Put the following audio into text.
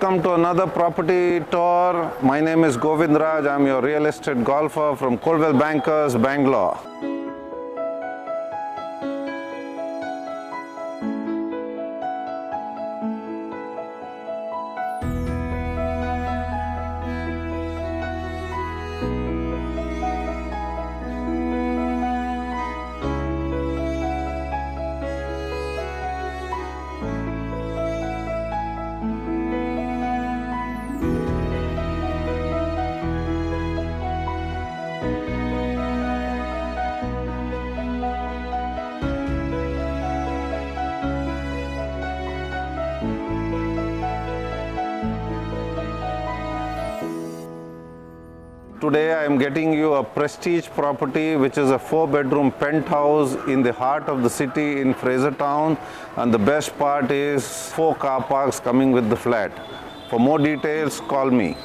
welcome to another property tour. My name is Govindraj. I'm your real estate golfer from Coldwell Bankers, Bangalore. Today I am getting you a prestige property which is a 4-bedroom penthouse in the heart of the city in Frasertown, and the best part is 4 car parks coming with the flat. For more details, call me.